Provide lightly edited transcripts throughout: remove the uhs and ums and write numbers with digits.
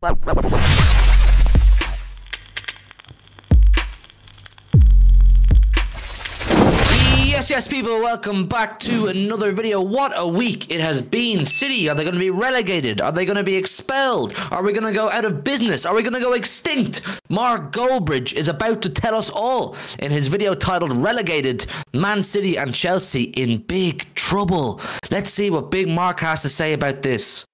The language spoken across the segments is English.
Yes, people, welcome back to another video. What a week it has been. City, are they going to be relegated? Are they going to be expelled? Are we going to go out of business? Are we going to go extinct? Mark Goldbridge is about to tell us all in his video titled Relegated, Man City and Chelsea in Big Trouble. Let's see what Big Mark has to say about this.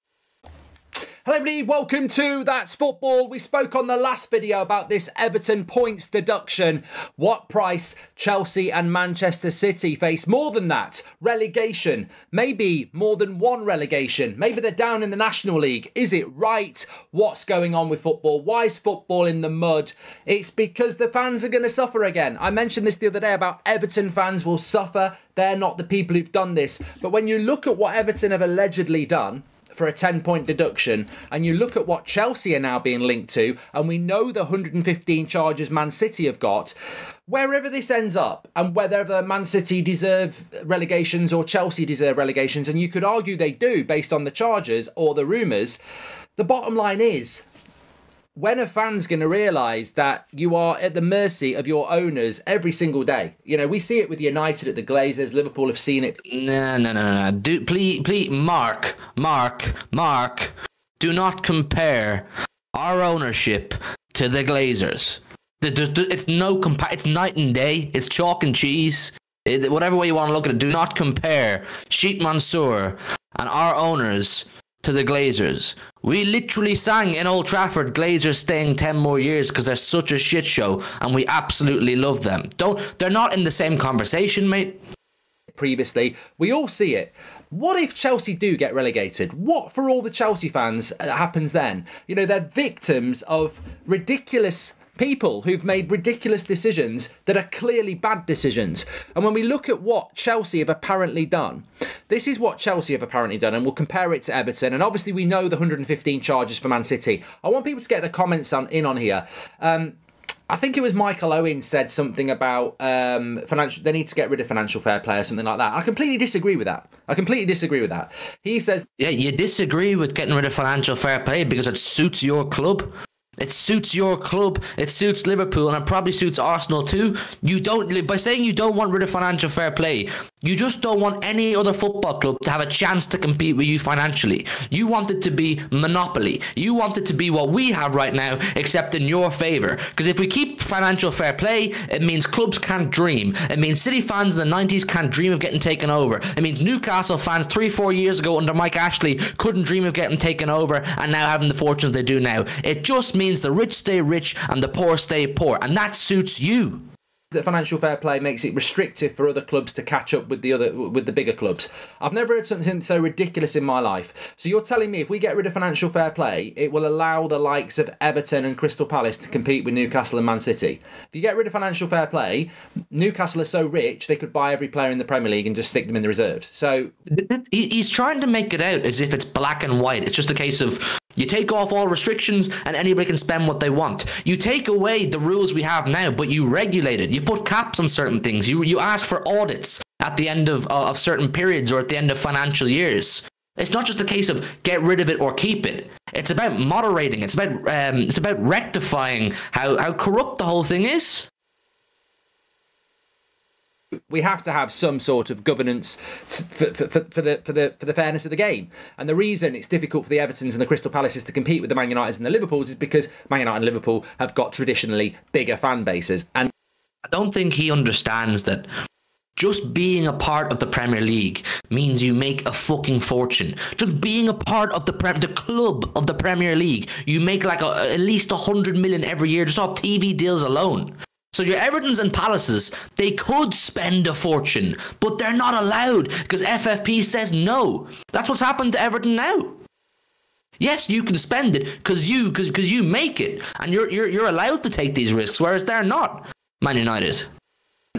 Hello everybody, welcome to That's Football. We spoke on the last video about this Everton points deduction. What price Chelsea and Manchester City face more than that? Relegation. Maybe more than one relegation. Maybe they're down in the National League. Is it right? What's going on with football? Why is football in the mud? It's because the fans are going to suffer again. I mentioned this the other day about Everton fans will suffer. They're not the people who've done this. But when you look at what Everton have allegedly done for a 10-point deduction, and you look at what Chelsea are now being linked to, and we know the 115 charges Man City have got, wherever this ends up, and whether Man City deserve relegations or Chelsea deserve relegations, and you could argue they do based on the charges or the rumours, the bottom line is, when are fans going to realise that you are at the mercy of your owners every single day? You know, we see it with United at the Glazers. Liverpool have seen it. No. Please, Mark. Do not compare our ownership to the Glazers. It's it's night and day. It's chalk and cheese. Whatever way you want to look at it, do not compare Sheikh Mansour and our owners to the Glazers. We literally sang in Old Trafford, Glazers staying 10 more years because they're such a shit show, and we absolutely love them. They're not in the same conversation, mate. Previously, we all see it. What if Chelsea do get relegated? What for all the Chelsea fans happens then? You know, they're victims of ridiculous people who've made ridiculous decisions that are clearly bad decisions. And when we look at what Chelsea have apparently done, this is what Chelsea have apparently done, and we'll compare it to Everton. And obviously we know the 115 charges for Man City. I want people to get the comments in on here. I think it was Michael Owen said something about they need to get rid of financial fair play or something like that. I completely disagree with that. He says, yeah, you disagree with getting rid of financial fair play because it suits your club. It suits your club, it suits Liverpool, and it probably suits Arsenal too. By saying you don't want rid of financial fair play, you just don't want any other football club to have a chance to compete with you financially. You want it to be monopoly. You want it to be what we have right now, except in your favour. Because if we keep financial fair play, it means clubs can't dream. It means City fans in the 90s can't dream of getting taken over. It means Newcastle fans 3-4 years ago under Mike Ashley couldn't dream of getting taken over and now having the fortunes they do now. It just means the rich stay rich and the poor stay poor, and that suits you. That financial fair play makes it restrictive for other clubs to catch up with the bigger clubs. I've never heard something so ridiculous in my life. So you're telling me if we get rid of financial fair play, it will allow the likes of Everton and Crystal Palace to compete with Newcastle and Man City? If you get rid of financial fair play, Newcastle are so rich they could buy every player in the Premier League and just stick them in the reserves. So he's trying to make it out as if it's black and white. It's just a case of you take off all restrictions and anybody can spend what they want. You take away the rules we have now, but you regulate it. You put caps on certain things. You ask for audits at the end of certain periods or at the end of financial years. It's not just a case of get rid of it or keep it. It's about moderating. It's about rectifying how corrupt the whole thing is. We have to have some sort of governance for the fairness of the game. And the reason it's difficult for the Evertons and the Crystal Palaces to compete with the Man Uniteds and the Liverpools is because Man United and Liverpool have got traditionally bigger fan bases. And I don't think he understands that just being a part of the Premier League means you make a fucking fortune. Just being a part of the club of the Premier League, you make like at least 100 million every year just off TV deals alone. So your Evertons and Palaces, they could spend a fortune, but they're not allowed because FFP says no. That's what's happened to Everton now. Yes, you can spend it because you make it, and you're allowed to take these risks, whereas they're not. Man United.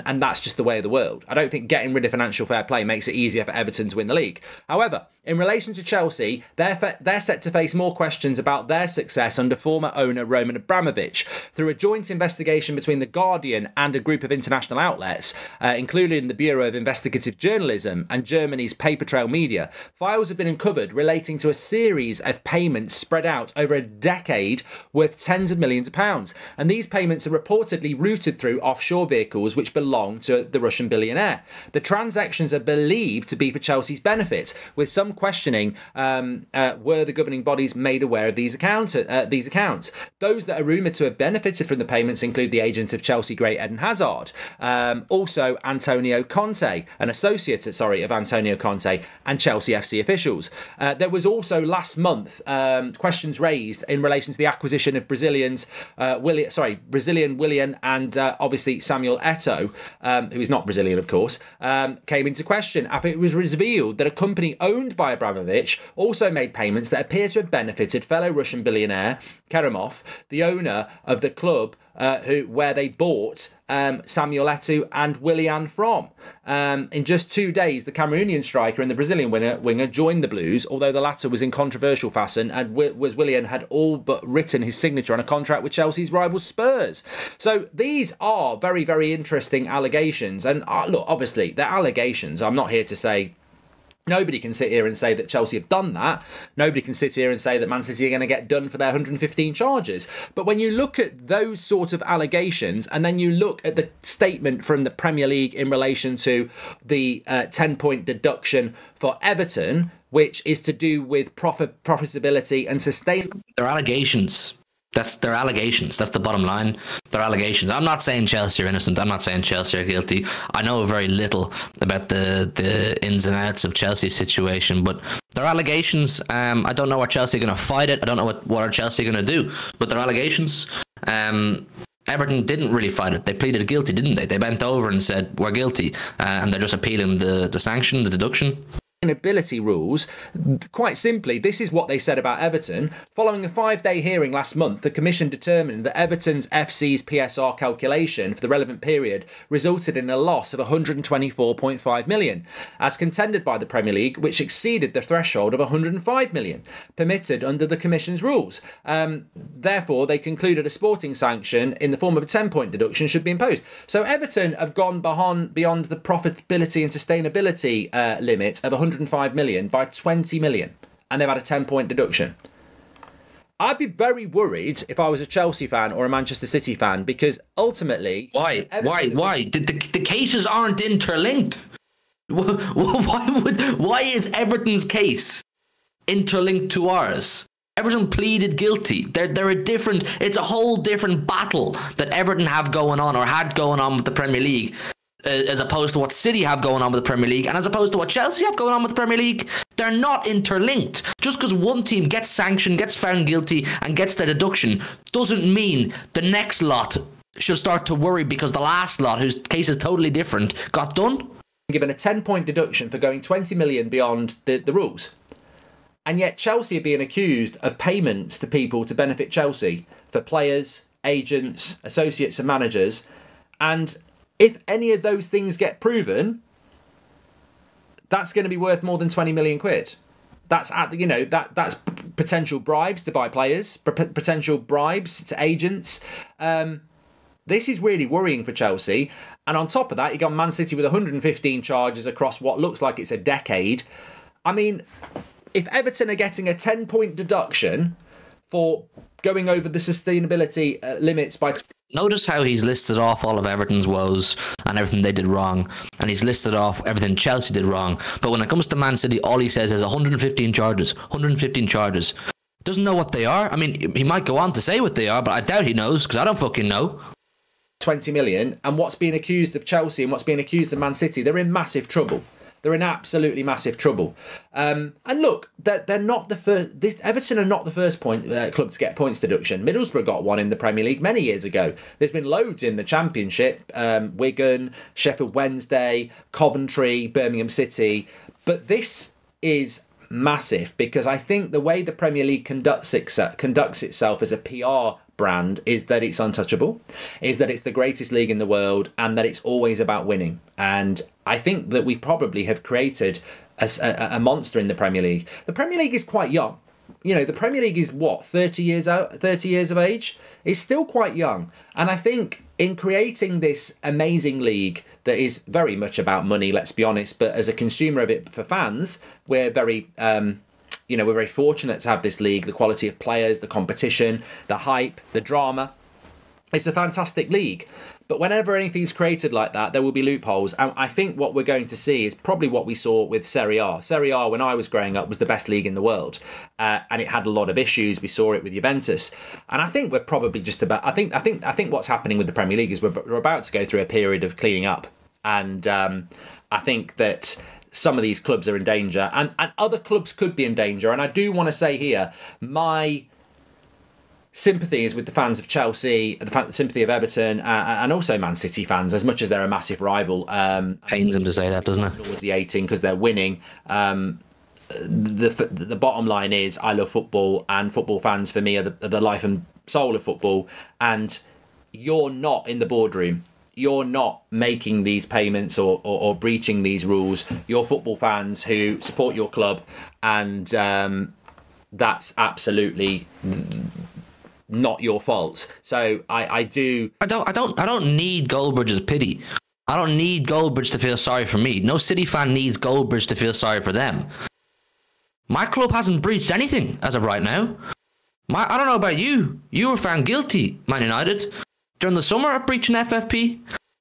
And that's just the way of the world. I don't think getting rid of financial fair play makes it easier for Everton to win the league. However, In relation to Chelsea, they're set to face more questions about their success under former owner Roman Abramovich. Through a joint investigation between The Guardian and a group of international outlets, including the Bureau of Investigative Journalism and Germany's Paper Trail Media, files have been uncovered relating to a series of payments spread out over a decade worth tens of millions of pounds. And these payments are reportedly routed through offshore vehicles which belong to the Russian billionaire. The transactions are believed to be for Chelsea's benefit, with some questioning were the governing bodies made aware of these accounts. Those that are rumoured to have benefited from the payments include the agent of Chelsea great Eden Hazard, also Antonio Conte, an associate of Antonio Conte, and Chelsea FC officials. There was also last month questions raised in relation to the acquisition of Brazilian Willian and obviously Samuel Eto'o, who is not Brazilian, of course, came into question after it was revealed that a company owned by Abramovich also made payments that appear to have benefited fellow Russian billionaire Kerimov, the owner of the club where they bought Samuel Eto'o and Willian from. In just 2 days, the Cameroonian striker and the Brazilian winger joined the Blues, although the latter was in controversial fashion and Willian had all but written his signature on a contract with Chelsea's rival Spurs. So these are very, very interesting allegations. And look, obviously, they're allegations. I'm not here to say... Nobody can sit here and say that Chelsea have done that. Nobody can sit here and say that Man City are going to get done for their 115 charges. But when you look at those sort of allegations and then you look at the statement from the Premier League in relation to the 10-point deduction for Everton, which is to do with profitability and sustainability. They're allegations. That's their allegations. That's the bottom line. They're allegations. I'm not saying Chelsea are innocent. I'm not saying Chelsea are guilty. I know very little about the ins and outs of Chelsea's situation, but they're allegations. I don't know, are Chelsea going to fight it? I don't know what are Chelsea going to do, but they're allegations. Everton didn't really fight it. They pleaded guilty, didn't they? They bent over and said, we're guilty. And they're just appealing the sanction, the deduction. Sustainability rules. Quite simply, this is what they said about Everton. Following a 5-day hearing last month, the Commission determined that Everton's FC's PSR calculation for the relevant period resulted in a loss of £124.5 million, as contended by the Premier League, which exceeded the threshold of £105 million, permitted under the Commission's rules. Therefore, they concluded a sporting sanction in the form of a 10-point deduction should be imposed. So Everton have gone beyond the profitability and sustainability limit of £105 million by £20 million, and they've had a 10-point deduction. I'd be very worried if I was a Chelsea fan or a Manchester City fan, because ultimately... Why? The cases aren't interlinked. Why is Everton's case interlinked to ours? Everton pleaded guilty. They're a different... It's a whole different battle that Everton have going on or had going on with the Premier League, as opposed to what City have going on with the Premier League, and as opposed to what Chelsea have going on with the Premier League. They're not interlinked. Just because one team gets sanctioned, gets found guilty, and gets their deduction, doesn't mean the next lot should start to worry because the last lot, whose case is totally different, got done. Given a 10-point deduction for going 20 million beyond the rules. And yet Chelsea are being accused of payments to people to benefit Chelsea for players, agents, associates and managers. And if any of those things get proven, that's going to be worth more than 20 million quid. That's that's potential bribes to buy players, potential bribes to agents. This is really worrying for Chelsea. And on top of that, you got Man City with 115 charges across what looks like it's a decade. I mean, if Everton are getting a 10-point deduction for going over the sustainability limits by... Notice how he's listed off all of Everton's woes and everything they did wrong, and he's listed off everything Chelsea did wrong. But when it comes to Man City, all he says is 115 charges. 115 charges. Doesn't know what they are. I mean, he might go on to say what they are, but I doubt he knows, because I don't fucking know. 20 million, and what's being accused of Chelsea and what's being accused of Man City, they're in massive trouble. They're in absolutely massive trouble. And look, they're not the first. Everton are not the first club to get points deduction. Middlesbrough got one in the Premier League many years ago. There's been loads in the Championship. Wigan, Sheffield Wednesday, Coventry, Birmingham City. But this is massive, because I think the way the Premier League conducts itself as a PR brand is that it's untouchable, is that it's the greatest league in the world, and that it's always about winning. And I think that we probably have created a monster in the Premier League. The Premier League is quite young. You know, the Premier League is what, 30 years of age? It's still quite young. And I think in creating this amazing league that is very much about money, let's be honest, but as a consumer of it for fans, we're very we're very fortunate to have this league, the quality of players, the competition, the hype, the drama. It's a fantastic league. But whenever anything's created like that, there will be loopholes. And I think what we're going to see is probably what we saw with Serie A. Serie A, when I was growing up, was the best league in the world. And it had a lot of issues. We saw it with Juventus. And I think we're probably just about... I think what's happening with the Premier League is we're about to go through a period of cleaning up. And I think that some of these clubs are in danger. And other clubs could be in danger. And I do want to say here, my sympathy is with the fans of Chelsea, the sympathy of Everton, and also Man City fans, as much as they're a massive rival. Pains them to say that, doesn't it? Nauseating because they're winning. The bottom line is, I love football, and football fans for me are the life and soul of football. And you're not in the boardroom. You're not making these payments or breaching these rules. You're football fans who support your club, and that's absolutely not your fault. So I don't need Goldbridge's pity. I don't need Goldbridge to feel sorry for me. No City fan needs Goldbridge to feel sorry for them. My club hasn't breached anything as of right now. I don't know about you. You were found guilty, Man United, during the summer of breaching FFP.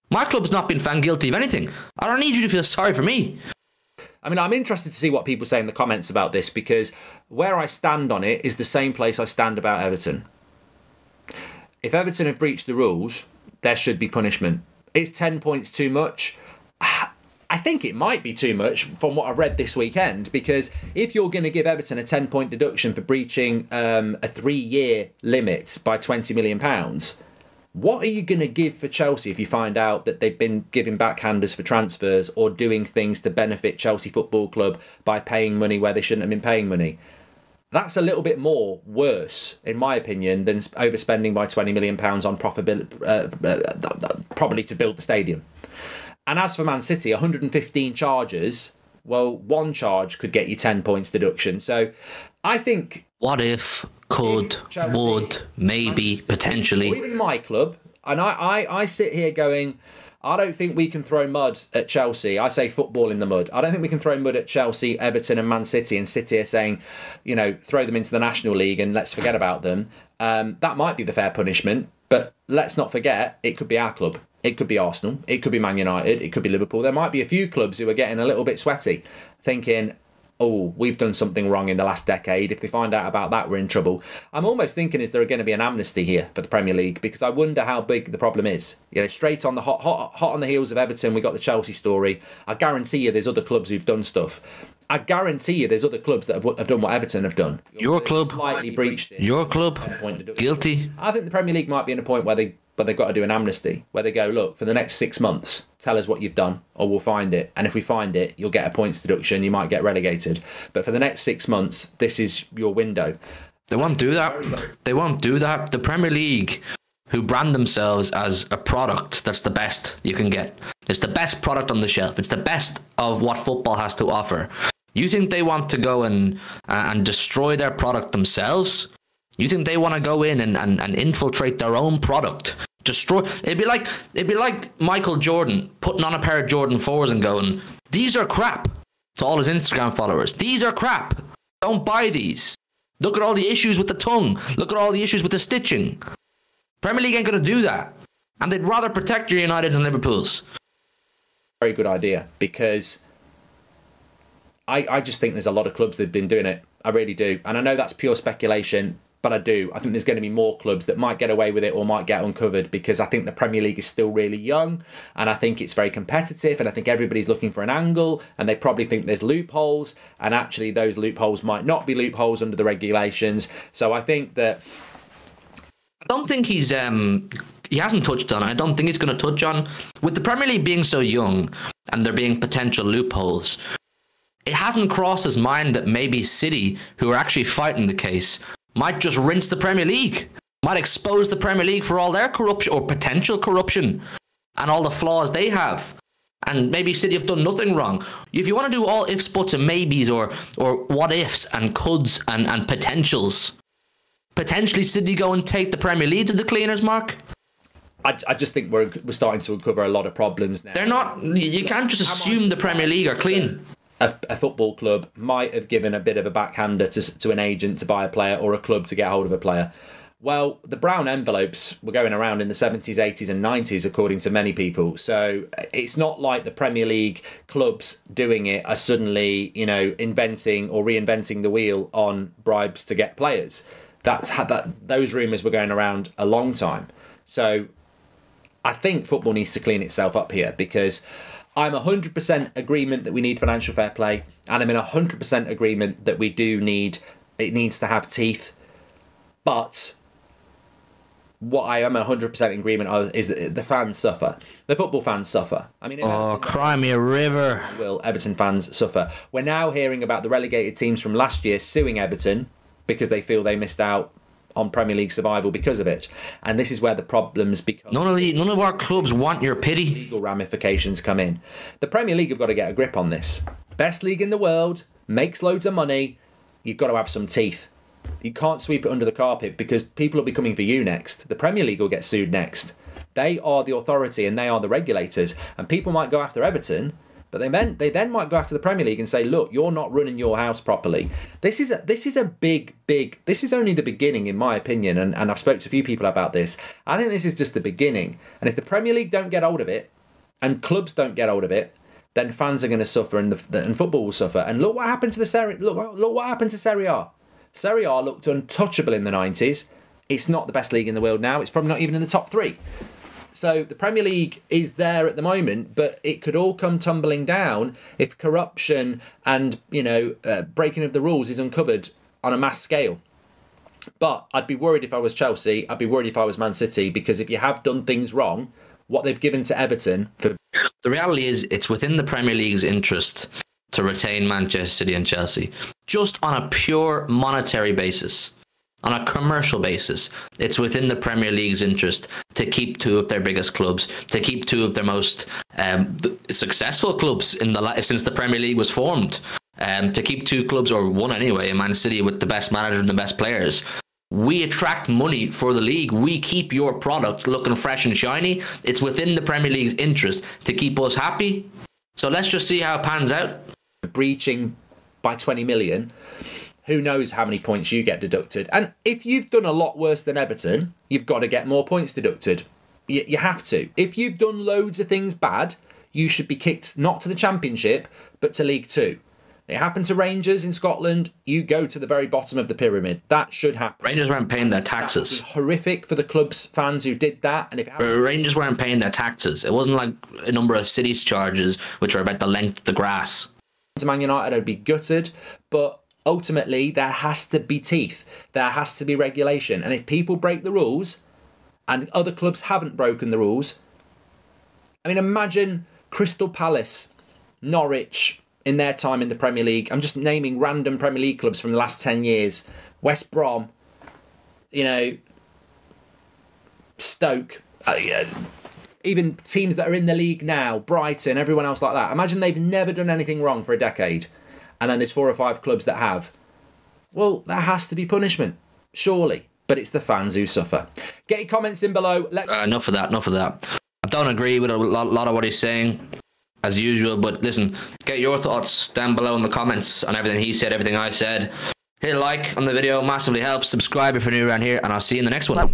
My club's not been found guilty of anything. I don't need you to feel sorry for me. I mean, I'm interested to see what people say in the comments about this, because where I stand on it is the same place I stand about Everton. If Everton have breached the rules, there should be punishment. Is 10 points too much? I think it might be too much from what I've read this weekend, because if you're going to give Everton a 10-point deduction for breaching a 3-year limit by £20 million, what are you going to give for Chelsea if you find out that they've been giving backhanders for transfers or doing things to benefit Chelsea Football Club by paying money where they shouldn't have been paying money? That's a little bit more worse, in my opinion, than overspending by £20 million on profitability, probably to build the stadium. And as for Man City, 115 charges, well, one charge could get you 10 points deduction. So I think... What if, could, Chelsea, would, maybe, potentially... Or even my club, and I sit here going, I don't think we can throw mud at Chelsea. I say football in the mud. I don't think we can throw mud at Chelsea, Everton and Man City and sit here saying, throw them into the National League and let's forget about them. That might be the fair punishment, but let's not forget, it could be our club. It could be Arsenal. It could be Man United. It could be Liverpool. There might be a few clubs who are getting a little bit sweaty, thinking, oh, we've done something wrong in the last decade. If they find out about that, we're in trouble. I'm almost thinking, is there going to be an amnesty here for the Premier League? Because I wonder how big the problem is. Straight on the hot on the heels of Everton, we got the Chelsea story. I guarantee you there's other clubs who've done stuff. I guarantee you there's other clubs that have done what Everton have done. Your club slightly breached it. Your club guilty. I think the Premier League might be in a point where they've got to do an amnesty, where they go, look, for the next 6 months, tell us what you've done, or we'll find it. And if we find it, you'll get a points deduction, you might get relegated. But for the next 6 months, this is your window. They won't do that. They won't do that. The Premier League, who brand themselves as a product that's the best you can get. It's the best product on the shelf. It's the best of what football has to offer. You think they want to go and destroy their product themselves? You think they want to go in and infiltrate their own product? Destroy. It'd be like Michael Jordan putting on a pair of Jordan 4s and going, these are crap, to all his Instagram followers. These are crap. Don't buy these. Look at all the issues with the tongue. Look at all the issues with the stitching. Premier League ain't going to do that. And they'd rather protect your Uniteds and Liverpools. Very good idea, because I just think there's a lot of clubs that have been doing it. I really do. And I know that's pure speculation, but I do. I think there's going to be more clubs that might get away with it or might get uncovered, because I think the Premier League is still really young, and I think it's very competitive, and I think everybody's looking for an angle, and they probably think there's loopholes, and actually those loopholes might not be loopholes under the regulations. So I think that... I don't think he hasn't touched on it. I don't think he's going to touch on, with the Premier League being so young and there being potential loopholes, it hasn't crossed his mind that maybe City, who are actually fighting the case, might just rinse the Premier League, might expose the Premier League for all their corruption or potential corruption and all the flaws they have. And maybe City have done nothing wrong. If you want to do all ifs, buts, and maybes, or what ifs and coulds and potentials, potentially City go and take the Premier League to the cleaners, Mark. I just think we're starting to uncover a lot of problems now. They're not. You can't just assume the Premier League are clean. A football club might have given a bit of a backhander to an agent to buy a player, or a club to get hold of a player. Well, the brown envelopes were going around in the 70s, 80s and 90s, according to many people. So it's not like the Premier League clubs doing it are suddenly, inventing or reinventing the wheel on bribes to get players. Those rumours were going around a long time. So I think football needs to clean itself up here, because I'm 100% agreement that we need financial fair play, and I'm in 100% agreement that it needs to have teeth. But what I am 100% in agreement of is that the fans suffer. The football fans suffer. I mean, cry me a river. Everton fans suffer. We're now hearing about the relegated teams from last year suing Everton because they feel they missed out on Premier League survival because of it. And this is where the problems become. None of our clubs want your pity. Legal ramifications come in. The Premier League have got to get a grip on this. Best league in the world, makes loads of money. You've got to have some teeth. You can't sweep it under the carpet, because people will be coming for you next. The Premier League will get sued next. They are the authority and they are the regulators. And people might go after Everton, but they then might go after the Premier League and say, look, you're not running your house properly. This is a big, this is only the beginning, in my opinion, and I've spoken to a few people about this. I think this is just the beginning. And if the Premier League don't get hold of it, and clubs don't get hold of it, then fans are going to suffer, and football will suffer. And look what happened to look what happened to Serie A. Serie A looked untouchable in the 90s. It's not the best league in the world now. It's probably not even in the top 3. So the Premier League is there at the moment, but it could all come tumbling down if corruption and, breaking of the rules is uncovered on a mass scale. But I'd be worried if I was Chelsea. I'd be worried if I was Man City, because if you have done things wrong, what they've given to Everton... The reality is it's within the Premier League's interest to retain Manchester City and Chelsea, just on a pure monetary basis. On a commercial basis, it's within the Premier League's interest to keep 2 of their biggest clubs, to keep 2 of their most successful clubs since the Premier League was formed, to keep 2 clubs, or 1 anyway, in Man City with the best manager and the best players. We attract money for the league. We keep your product looking fresh and shiny. It's within the Premier League's interest to keep us happy. So let's just see how it pans out. Breaching by 20 million... who knows how many points you get deducted. And if you've done a lot worse than Everton, you've got to get more points deducted. You have to. If you've done loads of things bad, you should be kicked not to the Championship, but to League 2. It happened to Rangers in Scotland. You go to the very bottom of the pyramid. That should happen. Rangers weren't paying their taxes. That would be horrific for the club's fans who did that. And if Rangers weren't paying their taxes. It wasn't like a number of cities charges, which are about the length of the grass. To Man United, I'd be gutted, but ultimately, there has to be teeth. There has to be regulation. And if people break the rules, and other clubs haven't broken the rules, I mean, imagine Crystal Palace, Norwich, in their time in the Premier League. I'm just naming random Premier League clubs from the last 10 years. West Brom, Stoke, even teams that are in the league now, Brighton, everyone else like that. Imagine they've never done anything wrong for a decade. And then there's 4 or 5 clubs that have. Well, there has to be punishment, surely. But it's the fans who suffer. Get your comments in below. Enough of that. I don't agree with a lot of what he's saying, as usual. But listen, get your thoughts down below in the comments on everything he said, everything I said. Hit a like on the video, massively helps. Subscribe if you're new around here, and I'll see you in the next one.